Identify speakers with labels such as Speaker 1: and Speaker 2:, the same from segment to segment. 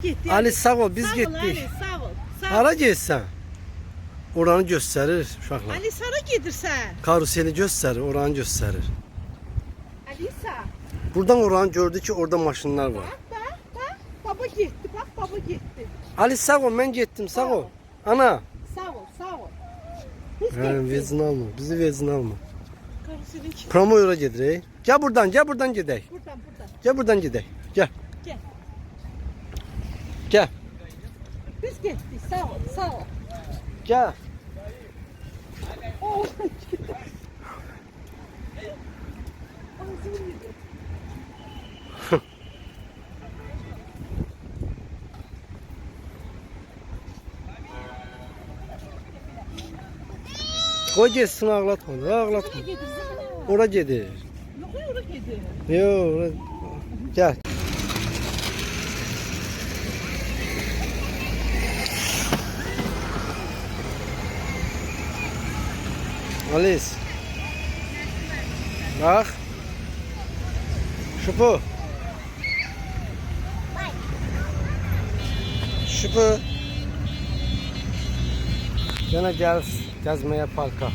Speaker 1: Gitti.
Speaker 2: Ali sağ ol, biz
Speaker 1: Sağ ol
Speaker 2: gittik.
Speaker 1: Ali, sağ ol. Sağ ol.
Speaker 2: Hara getsən? Oranı göstərir uşaqlar.
Speaker 1: Ali sana gedirsən.
Speaker 2: Karuseli göstərir, oranı göstərir.
Speaker 1: Alisa.
Speaker 2: Buradan oranı gördü ki, orada maşınlar var.
Speaker 1: Bak. Baba gitti, bak baba gitti.
Speaker 2: Ali sağ ol, mən getdim, sağ ol. Ana.
Speaker 1: Sağ ol. Biz
Speaker 2: Hə,
Speaker 1: gittik.
Speaker 2: vezin alma, bizi vezin alma.
Speaker 1: Karısının içi.
Speaker 2: Promoyora gedirik. Gel buradan gedək.
Speaker 1: Buradan.
Speaker 2: Gel buradan gedək. Gel.
Speaker 1: Gel.
Speaker 2: Gel.
Speaker 1: Biz gittik, sağ ol.
Speaker 2: Gel.
Speaker 1: Oh. Ağzını yedi.
Speaker 2: Qoy getsin, ağlatma, ağlatma.
Speaker 1: Gedirsən ha.
Speaker 2: Ora gedir.
Speaker 1: Yok, oraya gedir.
Speaker 2: Yo, gel. Alice. Bak. Şupu. Şupu. Gene gel gezmeye parka.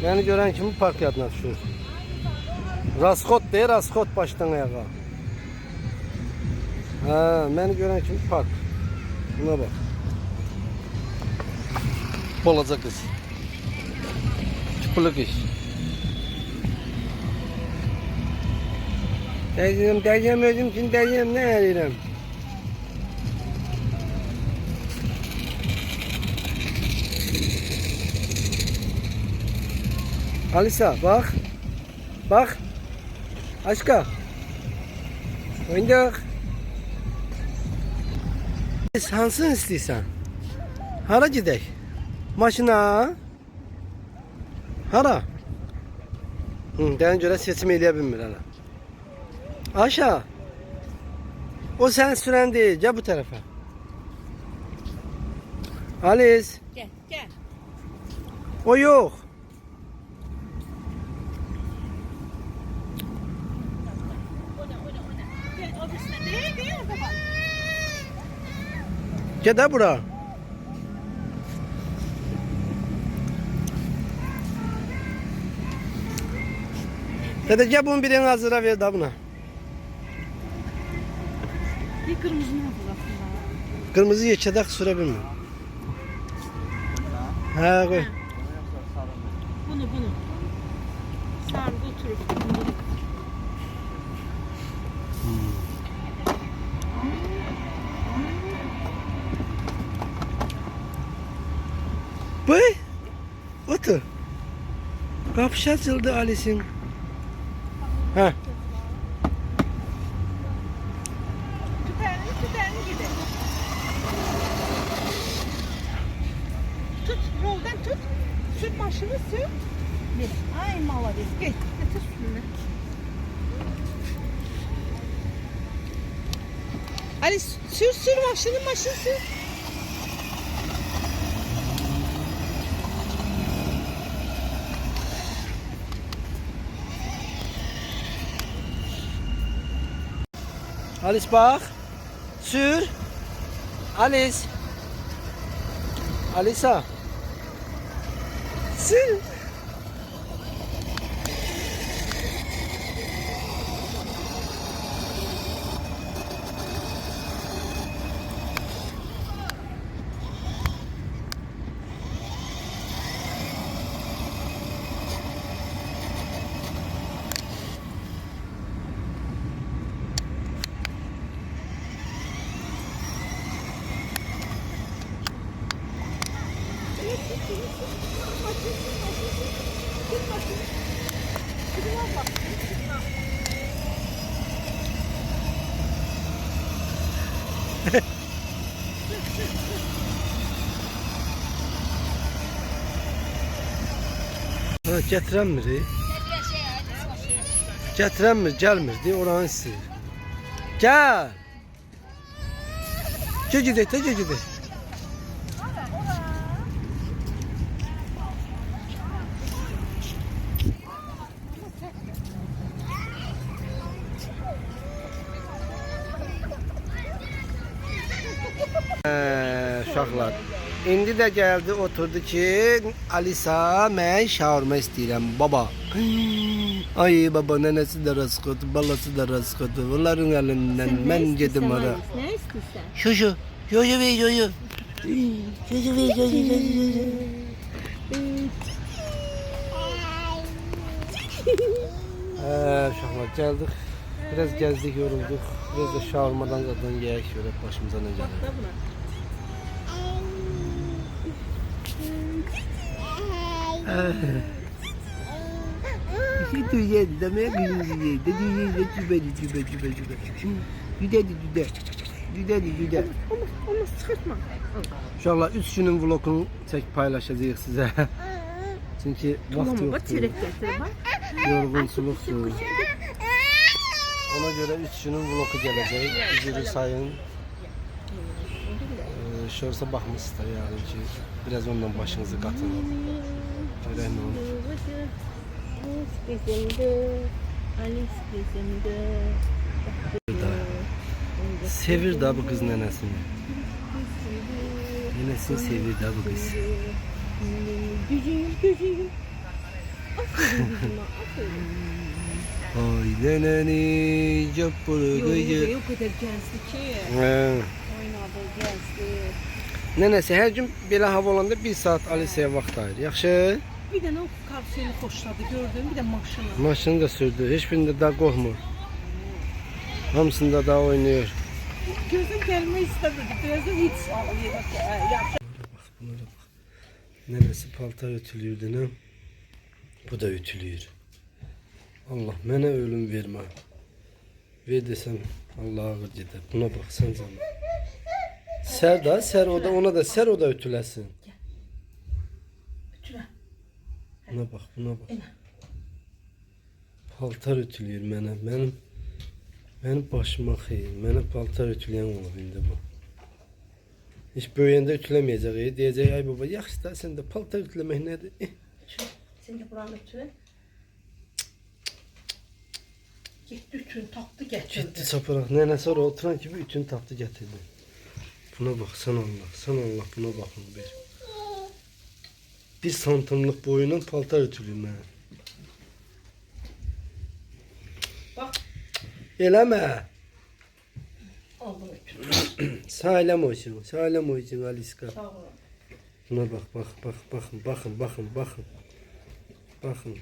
Speaker 2: Beni gören kim bu park yadına düşür? Raskot değil, raskot baştan ayağa. Ha, beni gören kim park? Buna bak. Bolaca kız. Çıpılık iş. Dəyəcəm özüm üçün dəyəcəm, nə eləyirəm? Alisa, bak. Bak. Aşka. Oyuncaq. Hansını istəyirsən? Hara gedək? Maşına? Hara? Dəyə görə seçim eləyə bilmir hələ. Aşağı. O sen süren değil. Gel bu tarafa. Alice.
Speaker 1: Gel.
Speaker 2: O yok.
Speaker 1: Ona. Gel, o üstüne. Değil, orada bak.
Speaker 2: Gel de bura. Dede gel bunun birini hazıra ver de buna.
Speaker 1: Bir kırmızı ne yapıyor aslında?
Speaker 2: Kırmızı yeçedek sürebilme. Ha koy.
Speaker 1: Bunu. Sarıda oturup.
Speaker 2: Bu. Otur. Kapışı açıldı Alice'in. Ha.
Speaker 1: Tüperini gibi. Tut, roldan tut. Sür başını sür. Ay malavis. Getir sürünü. Ali sür başını sür.
Speaker 2: Alice bak. Sür. Alice. Alisa. Sür. Ha, getirənmir. Getirənmir, gəlmir. Deyə oranı istəyir. Gəl. Gel gedək. Uşaqlar. İndi də gəldi oturdu ki, Alisa mən şaurma istəyirəm baba. Ay baba nənəsi də rasxodu, balası da rasxodu. Onların əlindən mən gedim ora.
Speaker 1: Ne istiyorsan?
Speaker 2: Şuşu. Şuşu ver şuşu. Şuşu ver şuşu. Uşaqlar gəldik. Biraz gəzdik, yorulduk. Biraz da şaurmadan zaten yeyək görək başımıza nə gəlir.
Speaker 1: Da buna.
Speaker 2: Dünya demeye gülüyor. Düde.
Speaker 1: Onu sıkırtma.
Speaker 2: İnşallah 3 günün vlogunu çek paylaşacağız size. Çünkü vaxt
Speaker 1: Tamam bak
Speaker 2: yoktur.
Speaker 1: çörek getir bak.
Speaker 2: Yorgunsuluktur. Ona göre 3 günün vlogu gelecek. Üzülü sayın. Şorsa bakmışsınız da yani ki biraz ondan başınızı katın. Görək nə olur. Sevir da bu kız nenesini. Nenesini sevir da bu kız.
Speaker 1: Gücüm. Aferin gücüme, aferin.
Speaker 2: Ay neneni capuru gıcı.
Speaker 1: Yok o kadar gezdi ki. Oynadı, gezdi.
Speaker 2: Nenesi her gün belə hava olanda 1 saat Alisa'ya vaxt ayır. Yaxşı?
Speaker 1: Bir de o karşıyla hoşladı gördüm, bir de maşını.
Speaker 2: Maşını da sürdü. Hiç birinde daha qorxmur. Hamısında da oynuyor.
Speaker 1: Gözüm gelmeyi istemedi. Birazdan hiç yaptı.
Speaker 2: Bak bunlara bak. Nenesi paltar ütülüyordu ne? Bu da ütülüyor. Allah mənə ölüm vermə. Ver desem Allah'a ağır gider. Buna bak sen zaman. Ser da ser o da ona da ser o da ütülesin.
Speaker 1: Ütüle.
Speaker 2: Buna bak. Paltar ütülüyor mənə. Benim başıma xeyir. Mənə paltar ütüləyən olub indi bu. Hiç böyüyəndə ütüləməyəcək. Deyəcək ay baba yaxşı da sən də paltar ütüləmək nədir?
Speaker 1: Sen de buranı ütüle. Gitti ütün taptı getirdi.
Speaker 2: Gitti çapıraq. Nənəsi oraya oturan kimi ütünü tapdı gətirdi. Buna bak sen Allah buna bakın bir. 1 santimlik boyunun paltar ütülüyüm mən.
Speaker 1: Bak.
Speaker 2: Eləmə.
Speaker 1: Aldım ütünü.
Speaker 2: Sağlam olsun Aliska.
Speaker 1: Sağ ol.
Speaker 2: Buna bak bakın. Bakın.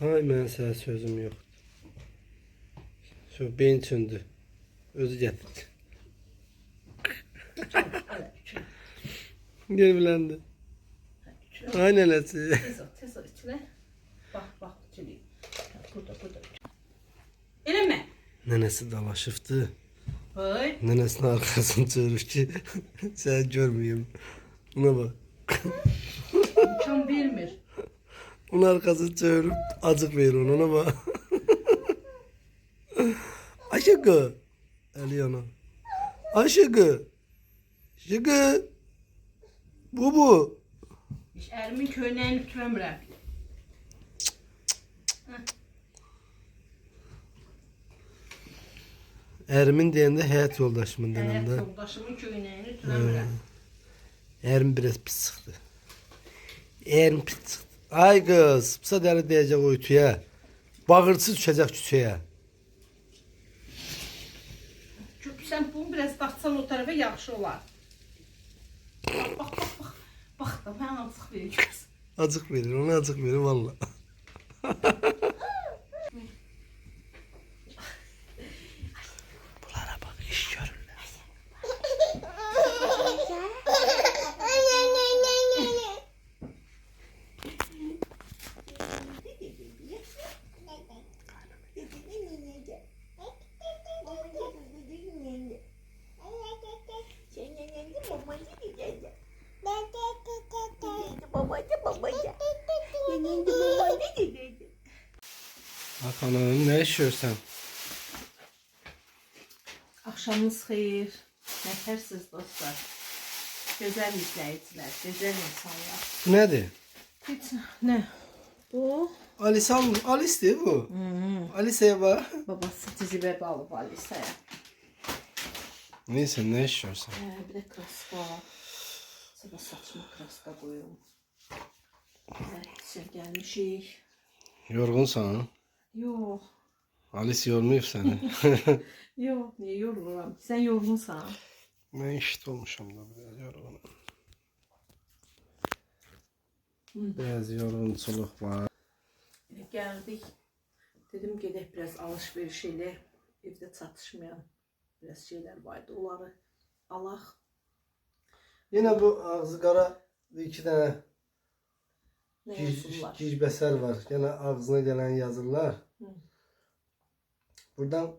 Speaker 2: Daima sənə sözüm yoxdur. Şu beyin çöndü. Özü getirdi. Gel bilendi. Aynen nesi.
Speaker 1: Tez ol ütüle. Bak ütüleyim. Burada. Eleme.
Speaker 2: Nenesi dalaşıftı.
Speaker 1: Hay.
Speaker 2: Nenesinin arkasını çığırır ki sen görmeyeyim. Buna bak.
Speaker 1: İmkan vermir.
Speaker 2: Onun arkasını çığırıp acık verir ona bak. Aşıkı. Eliyana. Aşıkı. Şıkı. Bu.
Speaker 1: Erimin köynəyini ütüləmirəm.
Speaker 2: Erimin deyəndə həyat yoldaşımın
Speaker 1: Həyat
Speaker 2: denəndə.
Speaker 1: yoldaşımın köynəyini ütüləmirəm.
Speaker 2: Erim biraz pis çıxdı. Erim pis çıxdı. Ay kız, pisa dəli deyəcək o ütüyə. Bağırsız düşəcək küçəyə.
Speaker 1: Sen bunu biraz dartsan o tarafa yaxşı olar. Bak da mən acıq verir kız.
Speaker 2: Acıq verir, ona acıq verir valla. Bunlara bak, iş görürlər. Bakalım ne yaşıyorsan?
Speaker 1: Akşamınız xeyir. Nətərsiz dostlar. Gözəl izləyicilər, gözəl insanlar.
Speaker 2: Bu nedir?
Speaker 1: Heç nə. Bu
Speaker 2: Alice almış. Alice değil bu. Alice'ye bak.
Speaker 1: babası tecrübe alıp Alisa'ya.
Speaker 2: Neyse ne işiyorsun?
Speaker 1: Bir de kraska. Sabah saçma kraska koyuyorum. Evet, gelmişik.
Speaker 2: Yorgunsan ha?
Speaker 1: Yok.
Speaker 2: Alice yormuyor seni.
Speaker 1: Yok, niye yoruluram? Sen yorgunsan.
Speaker 2: Ben işte olmuşum da biraz yorgunum. Biraz yorgunculuk var.
Speaker 1: Geldik. Dedim gedək biraz alışveriş elə. Evdə çatışmayan biraz şeyler vardı. Onları alaq.
Speaker 2: Yine bu ağzı kara bir iki tane
Speaker 1: Ne yazırlar?
Speaker 2: gicbeser var. Yine ağzına gelen yazılar. Buradan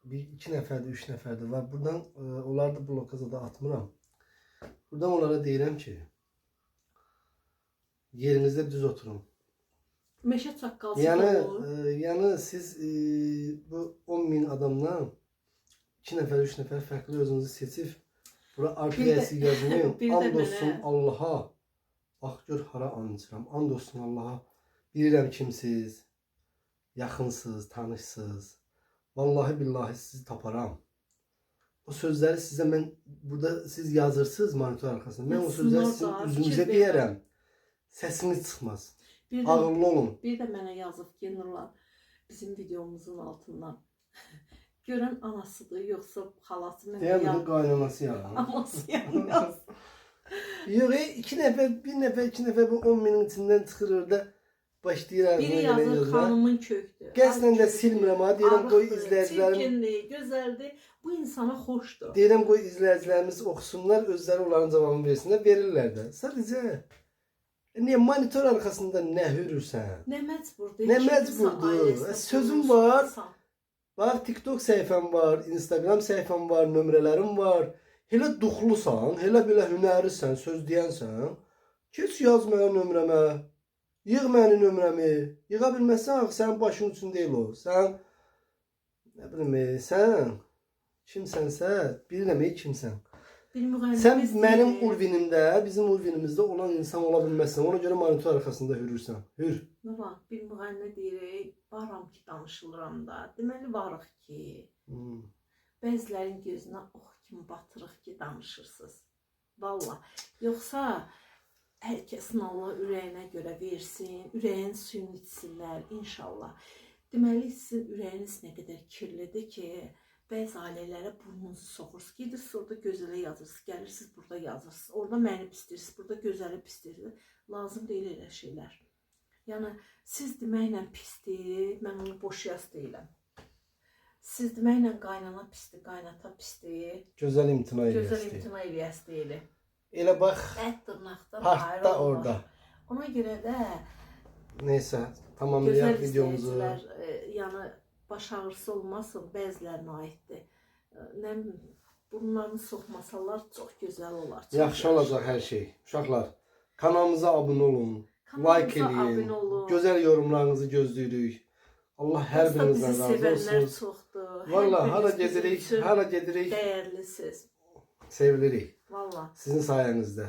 Speaker 2: bir iki neferde, üç neferde var. Buradan onlar da blokaza da atmıram. Buradan onlara deyirəm ki yerinizde düz oturun.
Speaker 1: Meşə çaqqalsız olur.
Speaker 2: Yani siz bu 10.000 adamdan 2 nefer, 3 nefer farklı özünüzü seçip bura arkaya yazmayın.
Speaker 1: Bir də
Speaker 2: And olsun
Speaker 1: mənə.
Speaker 2: Allah'a. Bax gör hara and içirəm. And olsun Allah'a. Bilirəm kimsiz. Yaxınsız, tanışsız. Vallahi billahi sizi taparam. O sözləri sizə mən burada siz yazırsınız monitor arkasında. Mən o sözləri sizin üzünüzə deyərəm. Səsiniz çıxmaz. Ağırlı olun.
Speaker 1: Bir də mənə yazıb ki, Nurlan, bizim videomuzun altından. Görən anasıdır, yoxsa xalası mən
Speaker 2: Deyəm bu qaynanası ya.
Speaker 1: Anası yaz.
Speaker 2: Yox, iki nefer, bir nefer, iki nefer bu 10.000'in içindən çıxır orada başlayır.
Speaker 1: Biri yazır xanımın kökdür.
Speaker 2: Qəsdən də silmirəm ha, deyirəm qoy izləyicilərim.
Speaker 1: Çirkindir, gözəldir. Bu insana xoşdur.
Speaker 2: Deyirəm qoy izləyicilərimiz oxusunlar, özləri onların cavabını versinlər, verirlər də. Sadəcə niyə monitor arxasında nə hürürsən?
Speaker 1: Nə məcburdur?
Speaker 2: Nə məcburdur? Sözüm var. Bax, TikTok səhifəm var, Instagram səhifəm var, nömrələrim var. Elə duxlusan, elə belə hünərlisən, söz deyənsən. Keç yaz mənim nömrəmə. Yığ mənim nömrəmi. Yığa bilməsən, sənin başın üçün deyil o. Sən, nə bilim, sən kimsənsə, bilirəm kimsən. Sən mənim urvinimdə, bizim urvinimizdə olan insan ola bilməzsən. Ona görə monitor arxasında hürürsən. Hür.
Speaker 1: Nurlan, bir müğənni deyir, varam ki, danışılıram da. Deməli, varıq ki, bəzilərin gözünə ox kimi batırıq ki, danışırsınız. Valla. Yoxsa hər kəsin Allah ürəyinə görə versin, ürəyin suyunu içsinlər, inşallah. Deməli, sizin ürəyiniz nə qədər kirlidir ki, bəzi ailələrə burnunuzu soxursunuz. Gedirsiniz orada gözələ yazırsınız, gəlirsiniz burada yazırsınız. Orada məni pisləyirsiniz, burada gözəli pisləyirsiniz. Lazım deyil elə şeylər. Yəni, siz deməklə pisdir, mən onu boş yaz deyiləm. Siz deməklə qaynana pisdir, qaynata pisdir.
Speaker 2: Gözəl imtina eləyəsi.
Speaker 1: Gözəl imtina eləyəsi deyil.
Speaker 2: Elə bax,
Speaker 1: Ət dırnaqdan
Speaker 2: partda orada.
Speaker 1: Ona görə də
Speaker 2: neysə, tamamlayaq
Speaker 1: gözəl
Speaker 2: videomuzu.
Speaker 1: izləyicilər, yəni baş ağrısı olmasın, bəzilərinə aiddir. Nə bilim, burunlarını soxmasalar çox gözəl olar.
Speaker 2: Yaxşı olacaq hər şey. Uşaqlar, kanalımıza abunə olun, like eləyin, gözəl yorumlarınızı gözləyirik. Allah hər birinizdən razı olsun.
Speaker 1: Bizi sevənlər çoxdur.
Speaker 2: Valla, hara gedirik,
Speaker 1: dəyərlisiz.
Speaker 2: sevilirik.
Speaker 1: Valla.
Speaker 2: Sizin sayənizdə,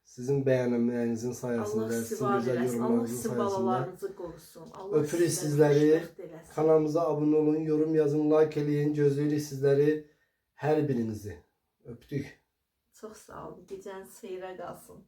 Speaker 2: sizin bəyənməyinizin sayəsində,
Speaker 1: Allah sizi
Speaker 2: sizin
Speaker 1: var
Speaker 2: gözəl
Speaker 1: eləsin. Allah
Speaker 2: yorumlarınızın
Speaker 1: sizin
Speaker 2: sayəsində.
Speaker 1: balalarınızı qorusun. Allah
Speaker 2: Öpürük
Speaker 1: sizləri
Speaker 2: sizləri.
Speaker 1: xoşbəxt eləsin.
Speaker 2: Kanalımıza abunə olun, yorum yazın, like eləyin, gözləyirik sizləri, hər birinizi. Öpdük.
Speaker 1: Çox sağ olun. Gecəniz xeyrə qalsın.